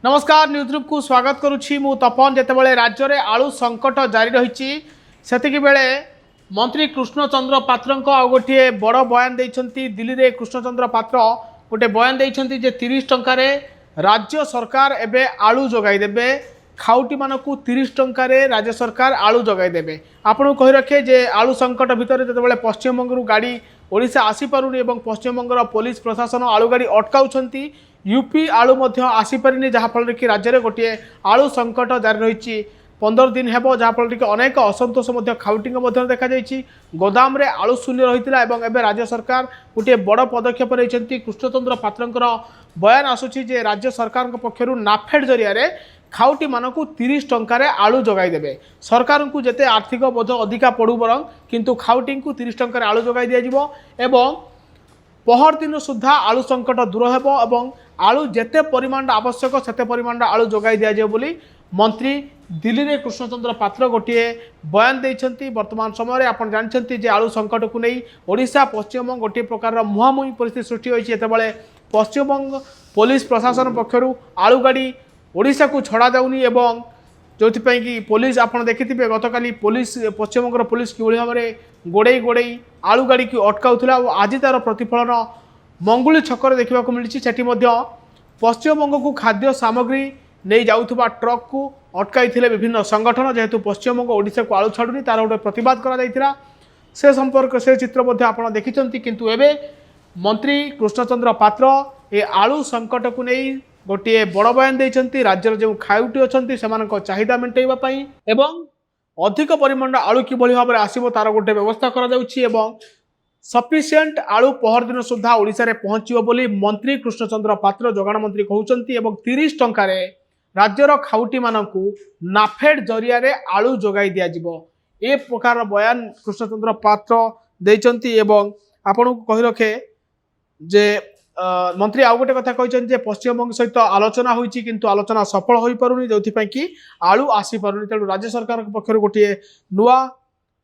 नमस्कार news group को स्वागत करुच्ची मु तपन जितेबाला राज्य में आलू संकट जारी रही से बेले मंत्री कृष्णचंद्र पात्र गोटे बड़ बयान देती दिल्ली में कृष्णचंद्र पात्र गोटे बयान देती 30 टंकार राज्य सरकार एवं आलू जगैदेवे खाउटी मानक 30 टंकार राज्य सरकार आलू जगैदेवे। आपको कही रखे जे आलू संकट भितर जो पश्चिमबंग गाड़ी ओडिशा आसीपारुनी और पश्चिमबंगर पुलिस प्रशासन आलू गाड़ी अटकाउछंती यूपी आलू आसीपारिनी जहाँफल कि राज्य में गोटे आलू संकट जारी रही 15 दिन हेब जहाँफल कि अनेक असंतोष खाउटी देखा गोदाम रे आलू शून्य रही है। राज्य सरकार गोटे बड़ पदक्षेप नहीं कृष्णचंद्र पात्र बयान आसूची जे राज्य सरकार पक्षर नाफेड जरिया खाउटी मानक 30 टंकार आलू जगैदेवे। सरकार को जिते आर्थिक बोझ अधिका पड़ू बर किंतु खाउटी को 30 टंकार आलू जगै दिज्व एवं पहर दिन सुधा आलू संकट दूर होब आलू जेते परिमाण आवश्यक सेते परिमाण आलू जगै दिज्व बोली मंत्री दिल्ली में कृष्णचंद्र पात्र गोटे बयान देइछंती। वर्तमान समय आप जानते जे आलू संकट को नहीं ओडिशा पश्चिमबंग गोटे प्रकार मुहांमुही परिस्थिति सृष्टि होती पश्चिमबंग पुलिस प्रशासन पक्षर आलू गाड़ी ओडिशा को छड़ा जाऊनी एवं जो कि पुलिस आपड़ देखिथे गतकाली पुलिस पश्चिमबंग पुलिस कि भाव में गोड़े गोड़े आलू गाड़ी की अटकाउला और आज तार प्रतिफलन मंगुली छक देखा मिली। सेठी पश्चिमबंग को खाद्य सामग्री नहीं जाऊथुबा ट्रक को अटकाई विभिन्न संगठन जेहेतु पश्चिमबंग ओडिशा को आलू छाड़ुनी तार गोटे प्रतिवाद करा से संपर्क से चित्र आप देखिंट किंतु एबे मंत्री कृष्णचंद्र पात्र ए आलू संकट को नहीं गोटे बड़ बयान देइछंती। राज्य जो खाउटी अच्छा से चाहिदा मेटाइवाई एवं अधिक परिमाण आलू किभली भाव में आसो तार गोटे व्यवस्था करा सफिशिएंट आलू पहर दिन सुधा ओडिशा रे पहुंचो बोली मंत्री कृष्णचंद्र पात्र जोगाण मंत्री कहउचंती एवं 30 टंकार राज्यर खाउटी मानकू नाफेड जरिया रे आलू जोगाई दिया जिवो ए प्रकार बयान कृष्णचंद्र पात्र देइचंती एवं आपन को कहि रखे जे मंत्री आउ गोटे कथा कहते पश्चिमबंग सहित आलोचना होती किंतु आलोचना सफल हो पारुनी जो कि आलू आसी पारुनी तेणु राज्य सरकार पक्षर गोटे नुआ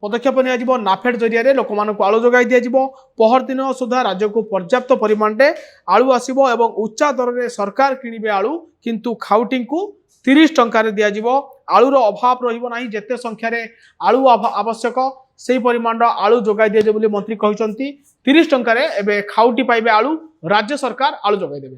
पदक्षेप निया नाफेड जरिया लोक मानक आलू जगै दिया पहर दिन सुधा राज्य को पर्याप्त परिमाण में आलू आसब एवं उच्चा दर में सरकार किणवे आलू किंतु खाउटी को 30 टंकार दिज्व आलूर अभाव रही जिते संख्यार आलू आवश्यक से परिमाण आलू जगै दिज्व बोली मंत्री कहते 30 टंकार एवं खाउटी पाइबे आलू राज्य सरकार आलू जगैदेवे।